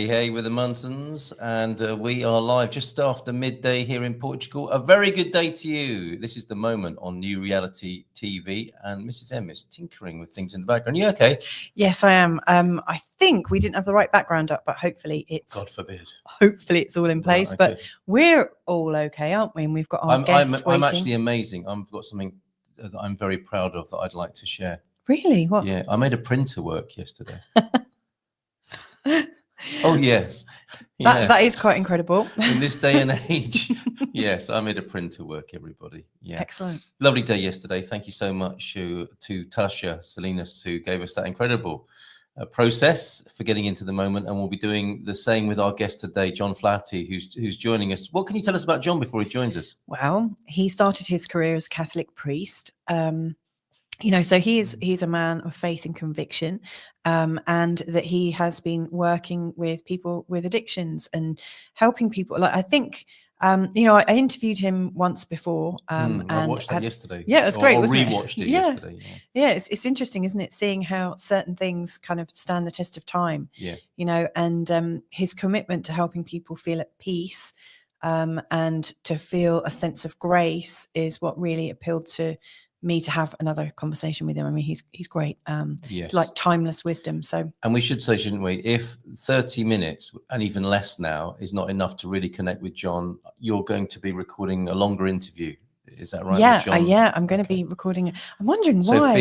Hey, we're the Munsons, and we are live just after midday here in Portugal. A very good day to you. This is The Moment on New Reality TV, and Mrs. M is tinkering with things in the background. You okay? Yes, I am. I think we didn't have the right background up, but hopefully it's... God forbid. Hopefully it's all in place, Right, okay. But we're all okay, aren't we? And we've got our guest waiting. I'm actually amazing. I've got something that I'm very proud of that I'd like to share. Really? What? Yeah, I made a printer work yesterday. Oh, yes. That is quite incredible. In this day and age. Yes, I made a printer work, everybody. Yeah. Excellent. Lovely day yesterday. Thank you so much to Tasha Salinas, who gave us that incredible process for getting into the moment. And we'll be doing the same with our guest today, John Flaherty, who's joining us. What can you tell us about John before he joins us? Well, he started his career as a Catholic priest. So he's a man of faith and conviction, and that he has been working with people with addictions and helping people. Like, I think, I interviewed him once before. And I watched that yesterday. Yeah, it was great. Or wasn't rewatched it yesterday. Yeah, it's interesting, isn't it? Seeing how certain things kind of stand the test of time. Yeah. And his commitment to helping people feel at peace, and to feel a sense of grace is what really appealed to me to have another conversation with him. I mean, he's great. Yes. Like timeless wisdom. So, and we should say, shouldn't we, if 30 minutes and even less now is not enough to really connect with John, you're going to be recording a longer interview. Is that right? Yeah, I'm going to be recording it. I'm wondering why. So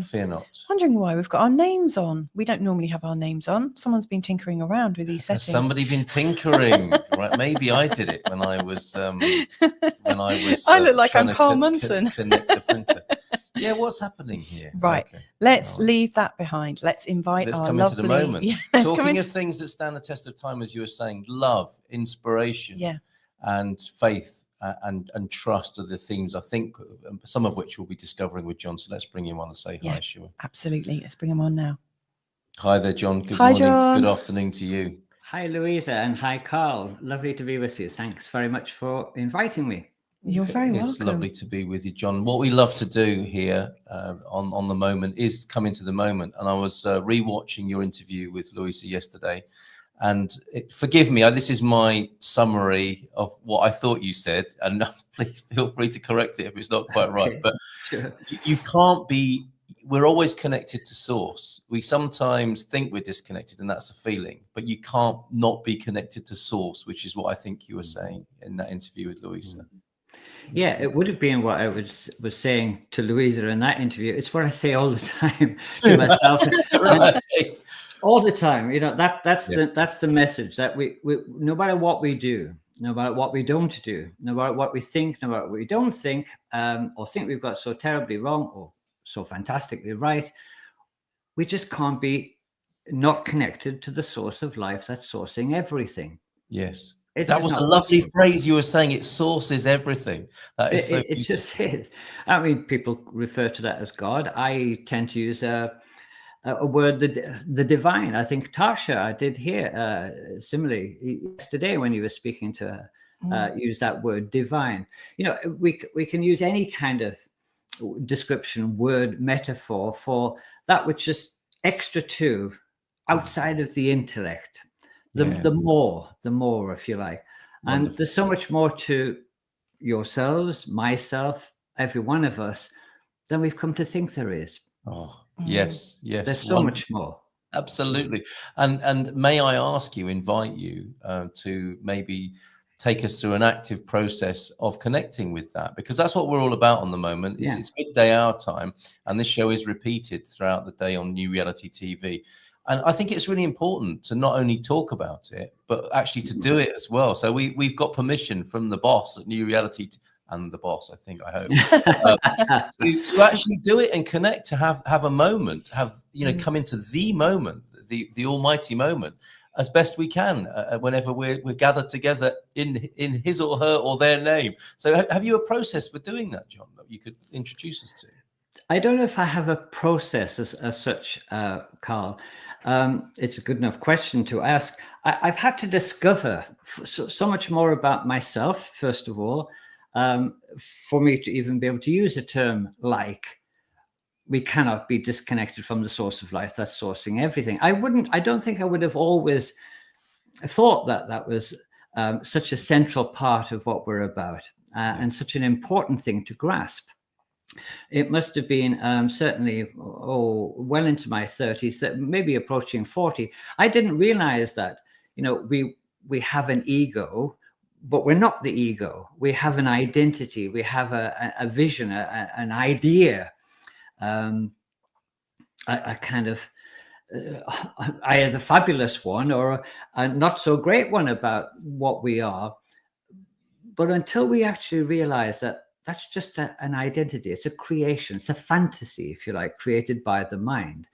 fear not. Wondering why we've got our names on. We don't normally have our names on. Someone's been tinkering around with these settings. Has somebody been tinkering? Right? Maybe I did it when I was. I look like I'm Carl Munson. Connect the printer. Yeah, what's happening here? Right. Okay. Let's leave that behind. Let's invite our come lovely... into the moment. Yeah, Talking of things that stand the test of time, as you were saying, love, inspiration, and faith. And trust are the themes, I think, some of which we'll be discovering with John. So let's bring him on and say hi, shall we? Absolutely. Let's bring him on now. Hi there, John. Good morning. John. Good afternoon to you. Hi, Louisa, and hi, Carl. Lovely to be with you. Thanks very much for inviting me. You're very welcome. It's lovely to be with you, John. What we love to do here on The Moment is come into the moment. And I was rewatching your interview with Louisa yesterday. And forgive me, this is my summary of what I thought you said. And please feel free to correct it if it's not quite right. But you can't be, we're always connected to source. We sometimes think we're disconnected, and that's a feeling. But you can't not be connected to source, which is what I think you were saying in that interview with Louisa. Yeah, it would have been what I was saying to Louisa in that interview. It's what I say all the time to myself. Right. All the time, that's the message, that we no matter what we do, no matter what we don't do, no matter what we think, no matter what we don't think, or think we've got so terribly wrong or so fantastically right, we just can't be not connected to the source of life that's sourcing everything. Yes. That was a lovely phrase you were saying. It sources everything. That is so it just is. I mean, people refer to that as God. I tend to use a word, the divine. I think Tasha did hear similarly yesterday when you were speaking to her, use that word divine. We can use any kind of description, word, metaphor for that which is extra to, outside of the intellect. The more, if you like. Wonderful. And there's so much more to yourselves, myself, every one of us, than we've come to think there is. Oh, yes. There's so much more. Absolutely. And may I invite you to maybe take us through an active process of connecting with that, because that's what we're all about on The Moment. It's midday our time, and this show is repeated throughout the day on New Reality TV. And I think it's really important to not only talk about it, but actually to do it as well. So we've got permission from the boss at New Reality and the boss, I hope, to actually do it and connect, to have a moment, come into the moment, the almighty moment, as best we can whenever we're gathered together in his or her or their name. So have you a process for doing that, John, that you could introduce us to? I don't know if I have a process as such, Carl. It's a good enough question to ask. I've had to discover so much more about myself, first of all, for me to even be able to use a term like, we cannot be disconnected from the source of life that's sourcing everything. I don't think I would have always thought that was such a central part of what we're about, and such an important thing to grasp. It must have been certainly well into my 30s, maybe approaching 40. I didn't realize that, we have an ego, but we're not the ego. We have an identity. We have a vision, an idea, a kind of either the fabulous one or a not so great one about what we are. But until we actually realize that that's just an identity, it's a creation, it's a fantasy, if you like, created by the mind.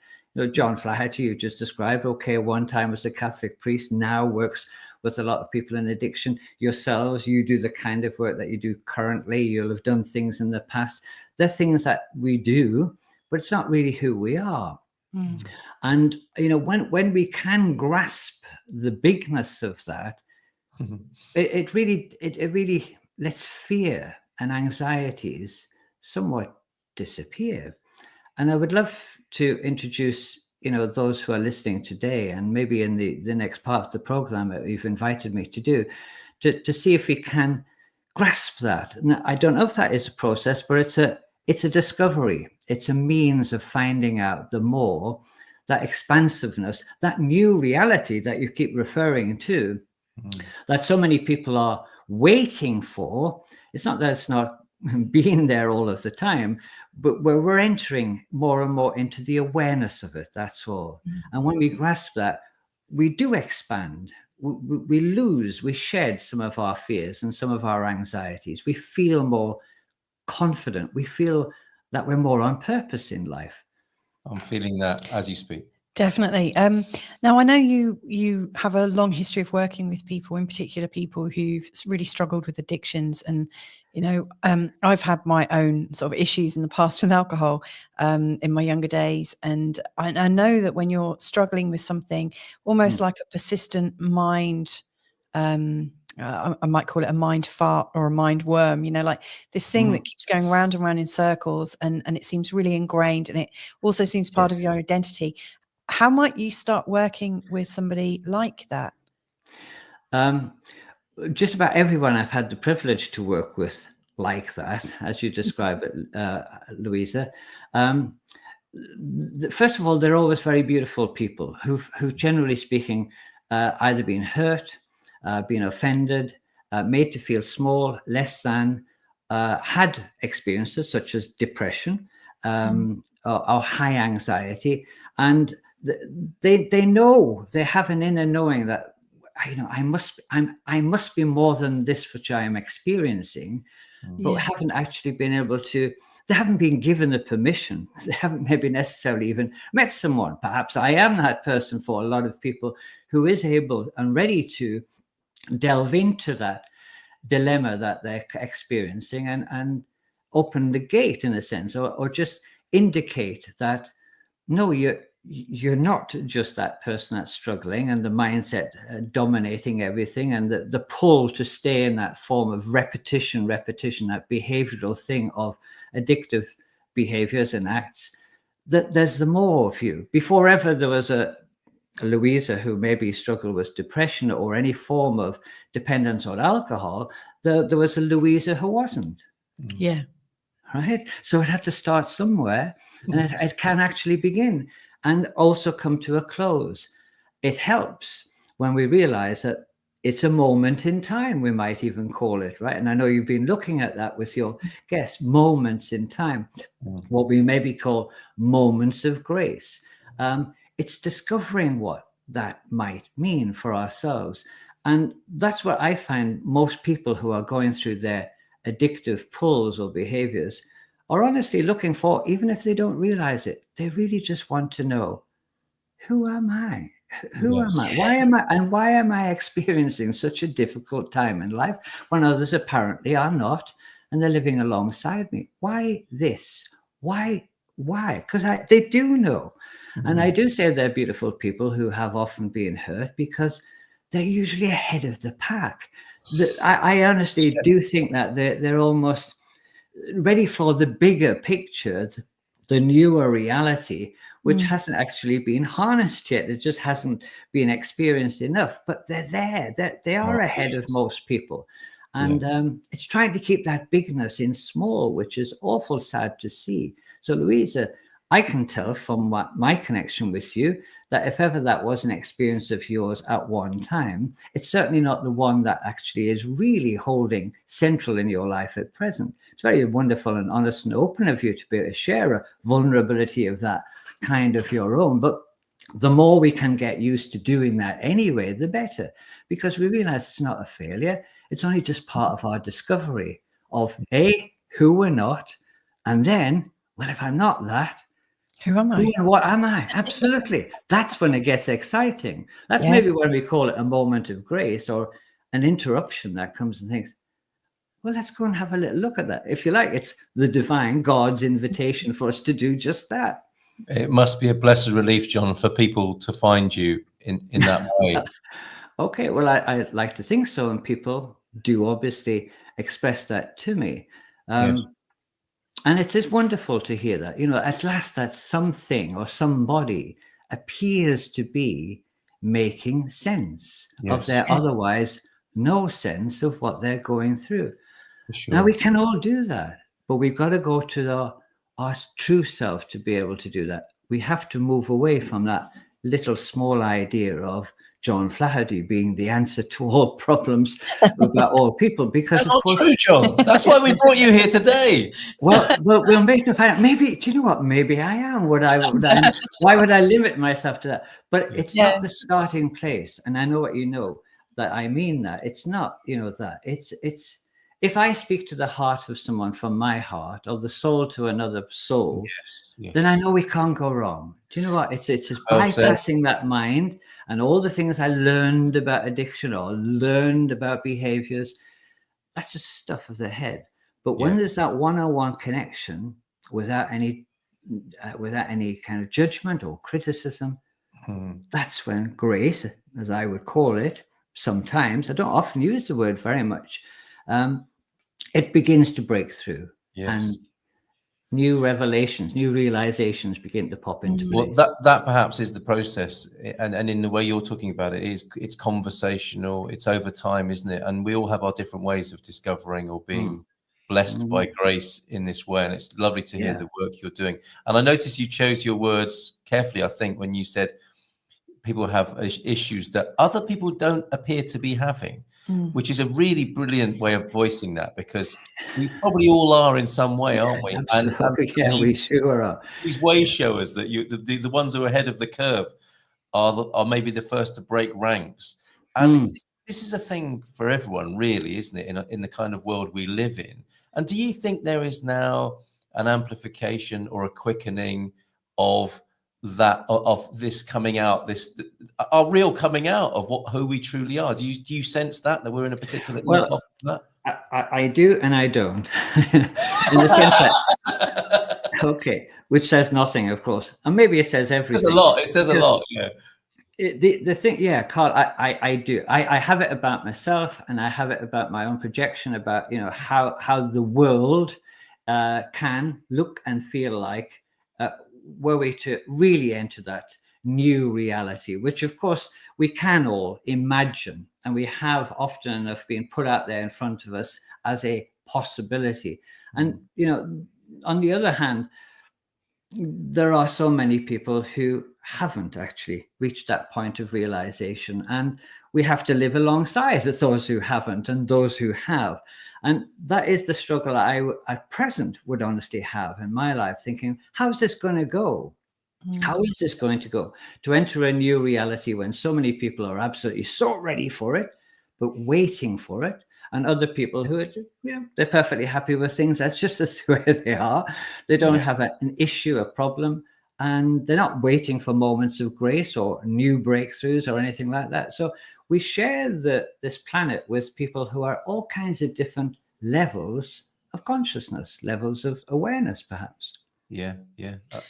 John Flaherty, you just described, one time was a Catholic priest, now works with a lot of people in addiction. Yourselves, you do the kind of work that you do currently. You'll have done things in the past. They're things that we do, but it's not really who we are. Mm. And, when we can grasp the bigness of that, it really lets fear and anxieties somewhat disappear. And I would love to introduce, those who are listening today, and maybe in the next part of the program that you've invited me to do, to see if we can grasp that. Now, I don't know if that is a process, but it's a discovery. It's a means of finding out the more, that expansiveness, that new reality that you keep referring to, that so many people are waiting for. It's not that it's not being there all of the time, but where we're entering more and more into the awareness of it, that's all. And when we grasp that, we do expand. We shed some of our fears and some of our anxieties. We feel more confident. We feel that we're more on purpose in life. I'm feeling that as you speak. Definitely. Now, I know you have a long history of working with people, in particular people who've really struggled with addictions. And, I've had my own sort of issues in the past with alcohol in my younger days. And I know that when you're struggling with something, almost like a persistent mind, I might call it a mind fart or a mind worm, like this thing that keeps going round and round in circles, and it seems really ingrained, and it also seems part of your identity. How might you start working with somebody like that? Just about everyone I've had the privilege to work with like that, as you describe it, Louisa. First of all, they're always very beautiful people who've generally speaking, either been hurt, been offended, made to feel small, less than, had experiences such as depression or high anxiety, and they know, they have an inner knowing that I must be more than this which I am experiencing, but haven't actually been able to. They haven't been given the permission. They haven't maybe necessarily even met someone. Perhaps I am that person for a lot of people who is able and ready to delve into that dilemma that they're experiencing and open the gate in a sense, or just indicate that no, you're not just that person that's struggling and the mindset dominating everything, and the pull to stay in that form of repetition, that behavioral thing of addictive behaviors and acts, that there's the more of you. Before ever there was a Louisa who maybe struggled with depression or any form of dependence on alcohol, there was a Louisa who wasn't. Yeah. Right? So it had to start somewhere, and it can actually begin and also come to a close. It helps when we realize that it's a moment in time, we might even call it, right? And I know you've been looking at that with your guests, moments in time, what we maybe call moments of grace. It's discovering what that might mean for ourselves. And that's what I find most people who are going through their addictive pulls or behaviors are honestly looking for, even if they don't realize it. They really just want to know, who am I? Who am I? Why am I? And why am I experiencing such a difficult time in life when others apparently are not, and they're living alongside me? Why this? Why? Because they do know. And I do say they're beautiful people who have often been hurt because they're usually ahead of the pack. I honestly do think that they're almost ready for the bigger picture, the newer reality, which hasn't actually been harnessed yet. It just hasn't been experienced enough, but they're there. They are ahead of most people. And it's trying to keep that bigness in small, which is awful sad to see. So Louisa, I can tell from my connection with you that if ever that was an experience of yours at one time, it's certainly not the one that actually is really holding central in your life at present. It's very wonderful and honest and open of you to be able to share a vulnerability of that kind of your own. But the more we can get used to doing that anyway, the better, because we realize it's not a failure. It's only just part of our discovery of A, who we're not, and then, well, if I'm not that, who am I? Who and what am I? Absolutely. That's when it gets exciting. That's maybe when we call it a moment of grace or an interruption that comes and thinks, well, let's go and have a little look at that. If you like, it's the divine God's invitation for us to do just that. It must be a blessed relief, John, for people to find you in that way. Okay, well, I like to think so. And people do obviously express that to me. Yes. And it is wonderful to hear that, at last that something or somebody appears to be making sense of their otherwise no sense of what they're going through. Sure. Now, we can all do that, but we've got to go to our true self to be able to do that. We have to move away from that little small idea of John Flaherty being the answer to all problems about all people, because that's not true, John. That's why we brought you here today. Well, we'll make to find out. Maybe, do you know what? Maybe I am. Why would I limit myself to that? But it's not the starting place. And I know what you know, that I mean that. It's not, that. It's if I speak to the heart of someone from my heart, or the soul to another soul, then I know we can't go wrong. Do you know what? It's just bypassing that mind and all the things I learned about addiction or learned about behaviors. That's just stuff of the head. But when there's that one-on-one connection without any kind of judgment or criticism, that's when grace, as I would call it, sometimes, I don't often use the word very much, it begins to break through. And new revelations, new realizations begin to pop into place. Well, that perhaps is the process, and in the way you're talking about it, it's conversational, it's over time, isn't it? And we all have our different ways of discovering or being blessed by grace in this way, and it's lovely to hear the work you're doing. And I noticed you chose your words carefully, I think, when you said people have issues that other people don't appear to be having, which is a really brilliant way of voicing that, because we probably all are in some way, aren't we? And we sure are. These way showers that the ones who are ahead of the curve are maybe the first to break ranks. And this is a thing for everyone, really, isn't it? In the kind of world we live in. And do you think there is now an amplification or a quickening of that, of this coming out, our real coming out of who we truly are? Do you sense that we're in a particular epoch of that? I do and I don't. In the sense that, okay, which says nothing, of course, and maybe it says everything. It says a lot. Yeah. The thing, Carl, I do. I have it about myself, and I have it about my own projection about how the world can look and feel like were we to really enter that new reality, which of course we can all imagine, and we have often enough been put out there in front of us as a possibility. And on the other hand, there are so many people who haven't actually reached that point of realization, and we have to live alongside those who haven't and those who have. And that is the struggle I at present would honestly have in my life, thinking, how's this going to go? How is this going to go? To enter a new reality when so many people are absolutely so ready for it, but waiting for it. And other people who are, they're perfectly happy with things. That's just the way they are. They don't have an issue, a problem, and they're not waiting for moments of grace or new breakthroughs or anything like that. So we share this planet with people who are all kinds of different levels of consciousness, levels of awareness, perhaps. Yeah.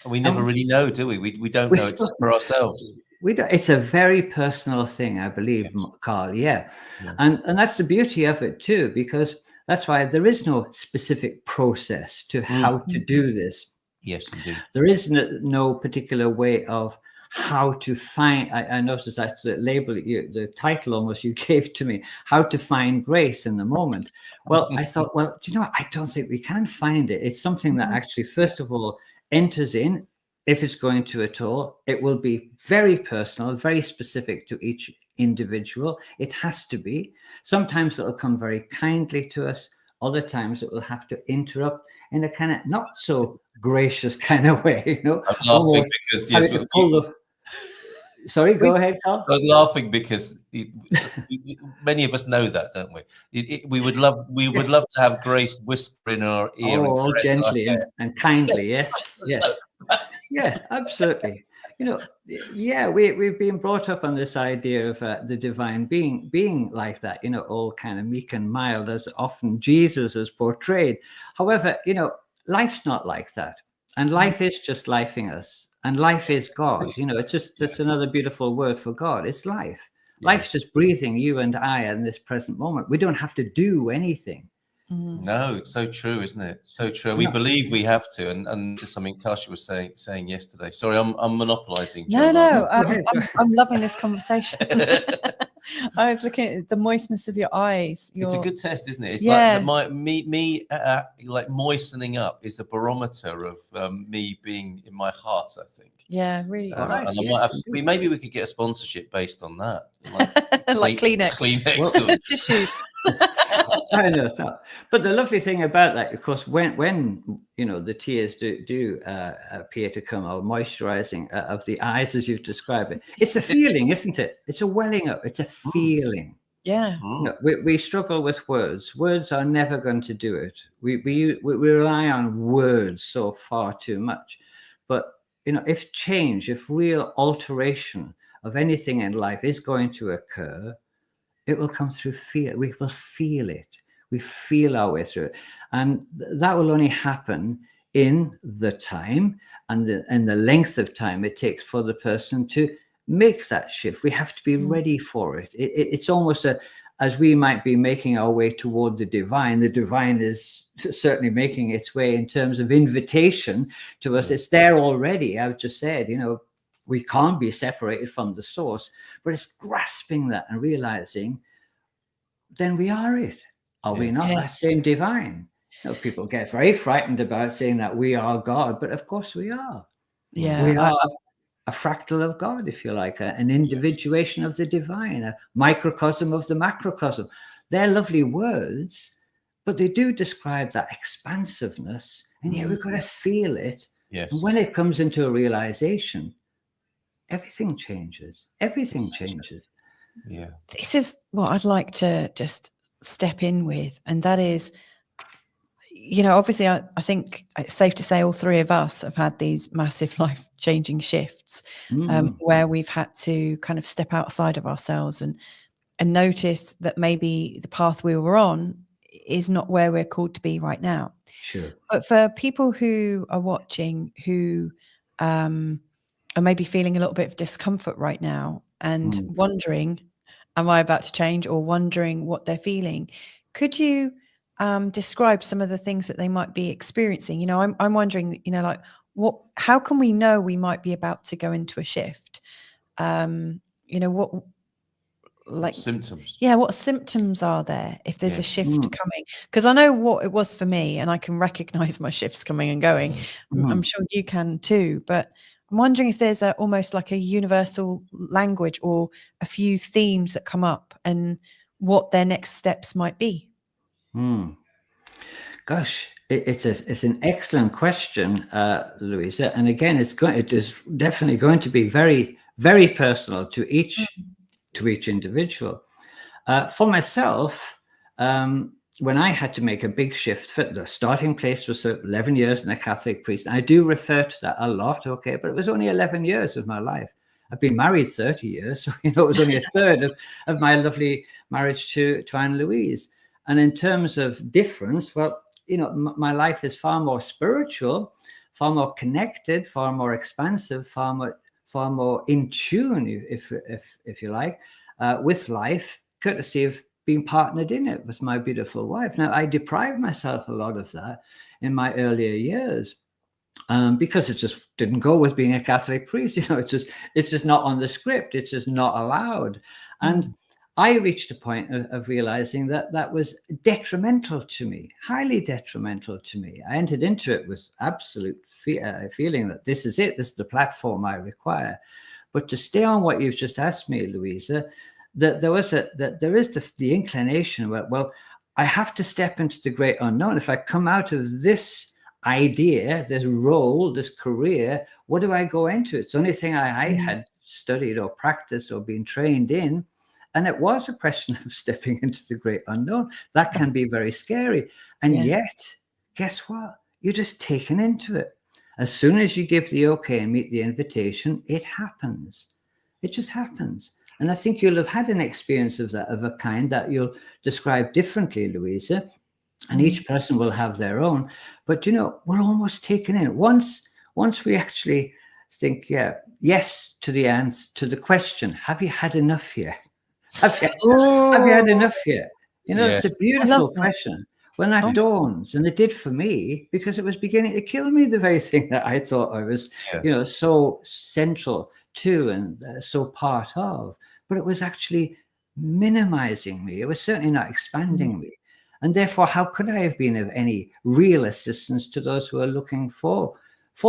We never really know, do we? We don't know except for ourselves. We don't. It's a very personal thing, I believe, Carl. Yeah. And that's the beauty of it too, because that's why there is no specific process to how to do this. Yes, indeed. There is no particular way of how to find. I noticed that the label, the title almost you gave to me, how to find grace in the moment. Well, I thought, well, do you know what? I don't think we can find it. It's something that actually, first of all, enters in. If it's going to at all, it will be very personal, very specific to each individual. It has to be. Sometimes it will come very kindly to us. Other times it will have to interrupt in a kind of not so gracious kind of way, you know. I'm laughing because yes, Sorry, go ahead, Carl. I was laughing because many of us know that, don't we? We would love to have Grace whisper in our ear, all gently and kindly. Yes, yes. Yeah, absolutely. You know, yeah, we've been brought up on this idea of the divine being like that, you know, all kind of meek and mild, as often Jesus is portrayed. However, you know, life's not like that. And life is just lifing us. And life is God. You know, it's another beautiful word for God. It's life. Yes. Life's just breathing you and I in this present moment. We don't have to do anything. No, it's so true, isn't it? So true. We believe we have to, and this is something Tasha was saying yesterday. Sorry, I'm monopolizing. No, I'm loving this conversation. I was looking at the moistness of your eyes. It's a good test, isn't it? It's like like moistening up is a barometer of me being in my heart, I think. Yeah, really. Right. And yes, maybe we could get a sponsorship based on that, like Kleenex, Kleenex tissues. I know. But the lovely thing about that, of course, when you know the tears do appear to come, or moisturizing of the eyes, as you've described it, it's a feeling, isn't it? It's a welling up. It's a feeling. Yeah. You know, we struggle with words. Words are never going to do it. We rely on words so far too much. But you know, if real alteration of anything in life is going to occur, it will come through fear. We will feel it. We feel our way through it. And that will only happen in the time and the length of time it takes for the person to make that shift. We have to be ready for it. It's almost as we might be making our way toward the divine is certainly making its way in terms of invitation to us. It's there already. I've just said, you know, we can't be separated from the source, but it's grasping that and realizing then we are it. Are we not that same divine? You know, people get very frightened about saying that we are God, but of course we are. Yeah, we are a fractal of God, if you like, an individuation of the divine, a microcosm of the macrocosm. They're lovely words, but they do describe that expansiveness, and yet we've got to feel it. Yes. And when it comes into a realization, everything changes. Everything changes. Yeah. This is what I'd like to just step in with, and that is, you know, obviously I think it's safe to say all three of us have had these massive life-changing shifts where we've had to kind of step outside of ourselves and notice that maybe the path we were on is not where we're called to be right now. Sure. But for people who are watching, who are maybe feeling a little bit of discomfort right now and wondering, am I about to change, or wondering what they're feeling, could you describe some of the things that they might be experiencing? You know, I'm wondering, you know, like how can we know we might be about to go into a shift? You know, what symptoms? Yeah, what symptoms are there if there's a shift coming? Because I know what it was for me, and I can recognize my shifts coming and going. I'm sure you can too, but I'm wondering if there's almost like a universal language or a few themes that come up and what their next steps might be. Gosh, it's an excellent question, Louisa. And again, it is definitely going to be very, very personal to each individual. For myself, when I had to make a big shift, the starting place was 11 years in a Catholic priest. And I do refer to that a lot, okay, but it was only 11 years of my life. I've been married 30 years, so you know it was only a third of my lovely marriage to Anne Louise. And in terms of difference, well, you know, my life is far more spiritual, far more connected, far more expansive, far more in tune, if you like, with life, courtesy of being partnered in it with my beautiful wife. Now, I deprived myself a lot of that in my earlier years. because it just didn't go with being a Catholic priest. It's just not on the script. It's just not allowed. And I reached a point of realizing that was detrimental to me, highly detrimental to me. I entered into it with absolute feeling that this is it. This is the platform I require. But to stay on what you've just asked me, Louisa, there is the inclination where, well, I have to step into the great unknown. If I come out of this idea, this role, this career, what do I go into? It's the only thing I had studied or practiced or been trained in. And it was a question of stepping into the great unknown. That can be very scary. And yet, guess what? You're just taken into it. As soon as you give the okay and meet the invitation, it happens. It just happens. And I think you'll have had an experience of that, of a kind that you'll describe differently, Louisa. And each person will have their own. But, we're almost taken in. Once we actually think, yes to the answer, to the question, have you had enough yet? Have you had enough yet? Yes. It's a beautiful question. When that dawns, and it did for me, because it was beginning to kill me, the very thing that I thought I was, so central to and so part of. But it was actually minimizing me. It was certainly not expanding me. And therefore, how could I have been of any real assistance to those who are looking for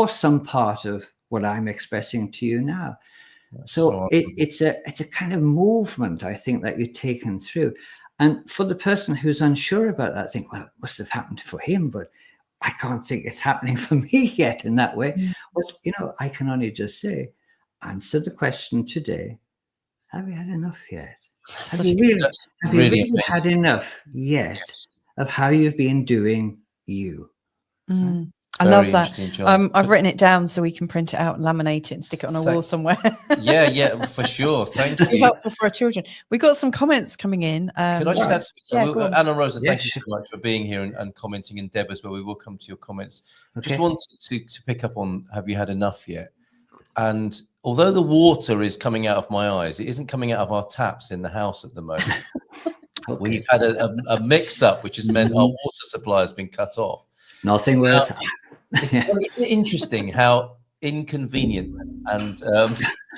some part of what I'm expressing to you now? So it's a kind of movement, I think, that you're taken through. And for the person who's unsure about that, think, well, it must have happened for him, but I can't think it's happening for me yet in that way. But, I can only just say, answer the question today. Have you had enough yet? Have you really had enough yet of how you've been doing you? I love that. I've written it down so we can print it out and laminate it and stick it on a wall somewhere. Yeah, for sure. Thank you. Helpful for our children. We got some comments coming in. Could I just add something? Anna Rosa, thank you so much for being here and commenting, and Deb as well. We will come to your comments. Just wanted to pick up on, have you had enough yet? And although the water is coming out of my eyes, it isn't coming out of our taps in the house at the moment. We've had a mix-up, which has meant our water supply has been cut off. Nothing worse. It's interesting how inconvenient, and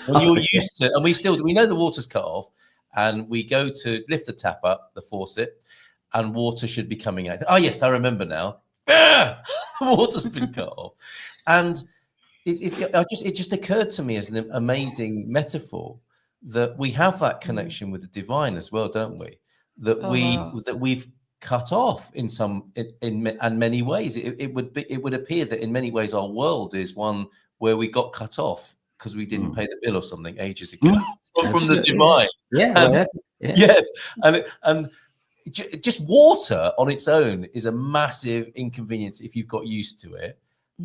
when you're used to, and we know the water's cut off, and we go to lift the tap up, the faucet, and water should be coming out. Oh yes, I remember now. The water's been cut off, and it just occurred to me as an amazing metaphor that we have that connection with the divine as well, don't we? That we've cut off in many ways. It would appear that in many ways our world is one where we got cut off because we didn't pay the bill or something ages ago from the divine. Yes, and just water on its own is a massive inconvenience if you've got used to it.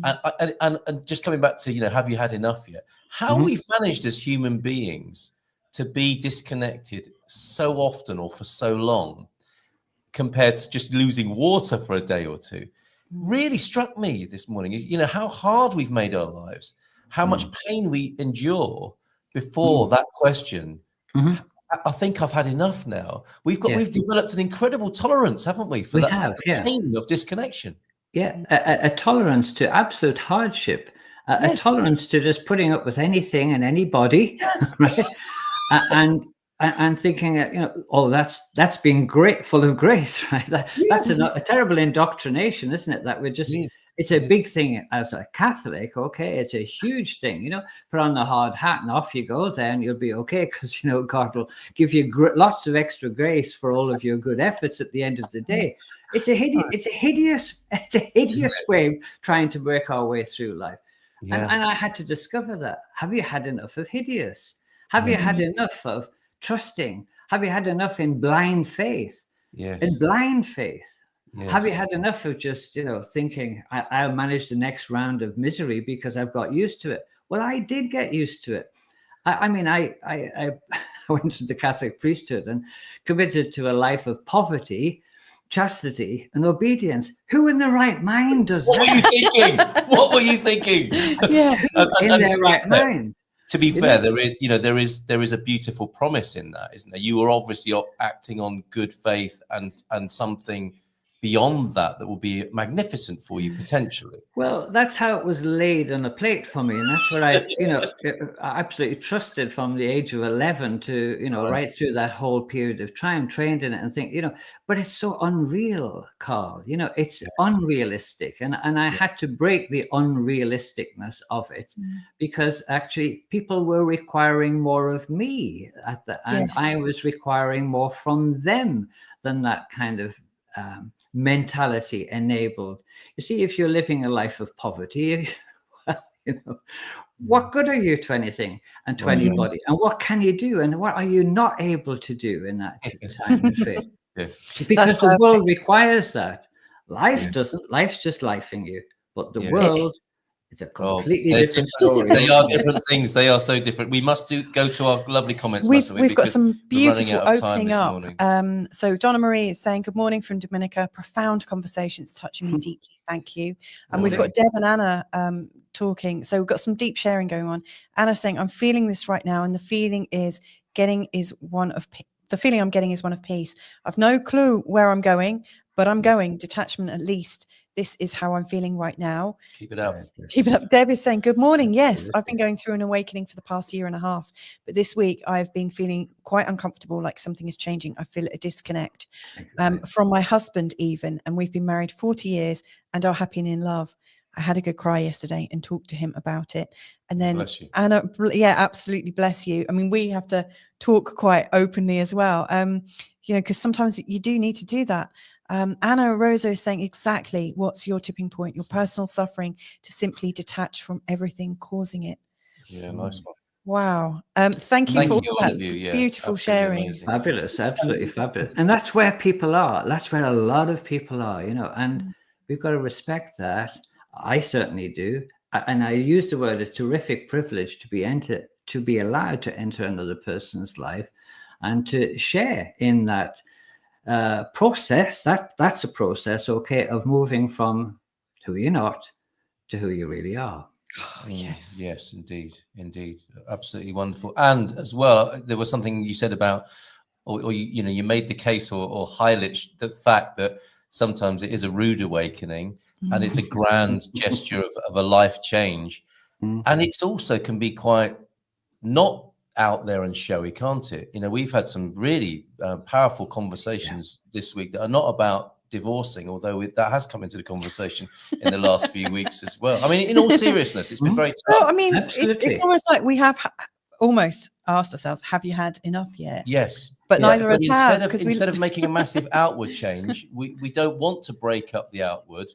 And just coming back to, have you had enough yet? How we've managed as human beings to be disconnected so often or for so long compared to just losing water for a day or two really struck me this morning. How hard we've made our lives, how much pain we endure before that question. I think I've had enough now. We've developed an incredible tolerance, haven't we, for that pain of disconnection. A tolerance to absolute hardship, a tolerance to just putting up with anything and anybody, right? and thinking that, that's being full of grace, right? That's a terrible indoctrination, isn't it? That we're just, it's a big thing as a Catholic, okay? It's a huge thing, put on the hard hat and off you go there and you'll be okay because, God will give you lots of extra grace for all of your good efforts at the end of the day. It's a hideous way of trying to work our way through life. And I had to discover that. Have you had enough of hideous? Have you had enough of trusting? Have you had enough in blind faith? In blind faith. Have you had enough of just, thinking I'll manage the next round of misery because I've got used to it? Well, I did get used to it. I went to the Catholic priesthood and committed to a life of poverty, chastity, and obedience. Who in their right mind does that? What were you thinking? In their right mind. To be fair, there is a beautiful promise in that, isn't there? You were obviously acting on good faith and something beyond that will be magnificent for you potentially. Well, that's how it was laid on a plate for me, and that's what I, I absolutely trusted from the age of 11 to, right through that whole period of time, trained in it, and think, but it's so unreal, Carl. It's unrealistic, and I had to break the unrealisticness of it, because actually people were requiring more of me and I was requiring more from them than that kind of mentality enabled. You see, if you're living a life of poverty, what good are you to anything and to anybody? And what can you do? And what are you not able to do in that time of faith? Because the world requires that. Life doesn't. Life's just lifing you. But the world, it's a completely different story. They are different things. They are so different. We must go to our lovely comments. We've got some beautiful opening up. So Donna Marie is saying, good morning from Dominica. Profound conversations touching me deeply. Thank you. And we've got Deb and Anna talking. So we've got some deep sharing going on. Anna saying, I'm feeling this right now. And the feeling I'm getting is one of peace. I've no clue where I'm going, but I'm going. Detachment at least. This is how I'm feeling right now. Keep it up. Keep it up. Deb is saying, good morning. Yes, I've been going through an awakening for the past year and a half. But this week I've been feeling quite uncomfortable, like something is changing. I feel a disconnect from my husband even. And we've been married 40 years and are happy and in love. I had a good cry yesterday and talked to him about it. And then Anna, absolutely, bless you. I mean, we have to talk quite openly as well, because sometimes you do need to do that. Anna Rosa is saying, exactly, what's your tipping point? Your personal suffering to simply detach from everything causing it. Yeah, nice one. Wow. Thank you for all that beautiful sharing. Amazing. Fabulous, absolutely fabulous. And that's where people are. That's where a lot of people are, and we've got to respect that. I certainly do. And I use the word a terrific privilege to be allowed to enter another person's life and to share in that process. That's a process, of moving from who you're not to who you really are. Oh, yes, indeed, absolutely wonderful. And as well, there was something you said about, or you made the case or highlighted the fact that sometimes it is a rude awakening and it's a grand gesture of a life change, and it's also can be quite not out there and showy, can't it? We've had some really powerful conversations this week that are not about divorcing, although that has come into the conversation in the last few weeks as well. I mean, in all seriousness, it's been very tough. Well, I mean, it's almost like we have almost asked ourselves, have you had enough yet? Yes. But neither of us have. Instead of making a massive outward change, we don't want to break up the outward.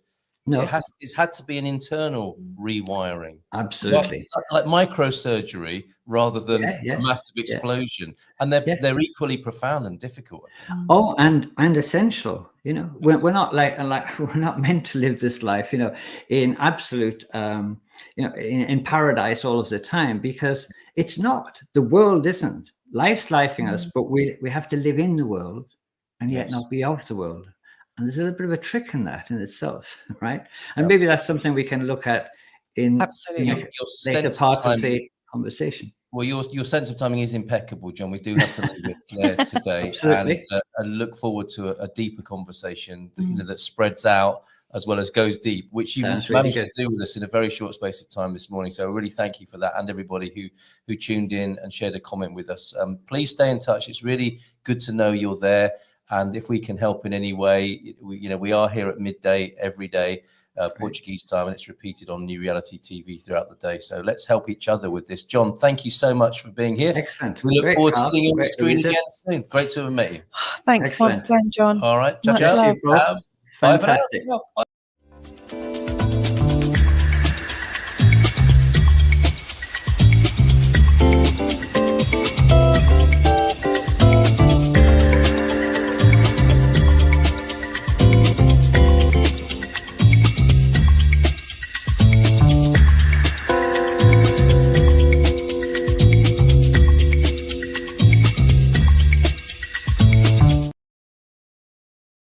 No, it's had to be an internal rewiring. Absolutely, like microsurgery rather than a massive explosion, and they're equally profound and difficult. Oh, and essential. We're not we're not meant to live this life, in absolute, in paradise all of the time, because it's not. The world isn't. Life's lifing us, but we have to live in the world and yet not be of the world. And there's a little bit of a trick in that in itself, right? And maybe that's something we can look at in your later part of the conversation. Well, your sense of timing is impeccable, John. We do have to leave it there today, and look forward to a deeper conversation that spreads out as well as goes deep, which you managed to do with us in a very short space of time this morning. So I really thank you for that, and everybody who tuned in and shared a comment with us. Please stay in touch. It's really good to know you're there. And if we can help in any way, we are here at midday every day, Portuguese time, and it's repeated on New Reality TV throughout the day. So let's help each other with this. John, thank you so much for being here. Excellent. We look forward to seeing you on the screen again soon. Great to have met you. Thanks once again, John. All right. Ciao, ciao. Fantastic. Bye.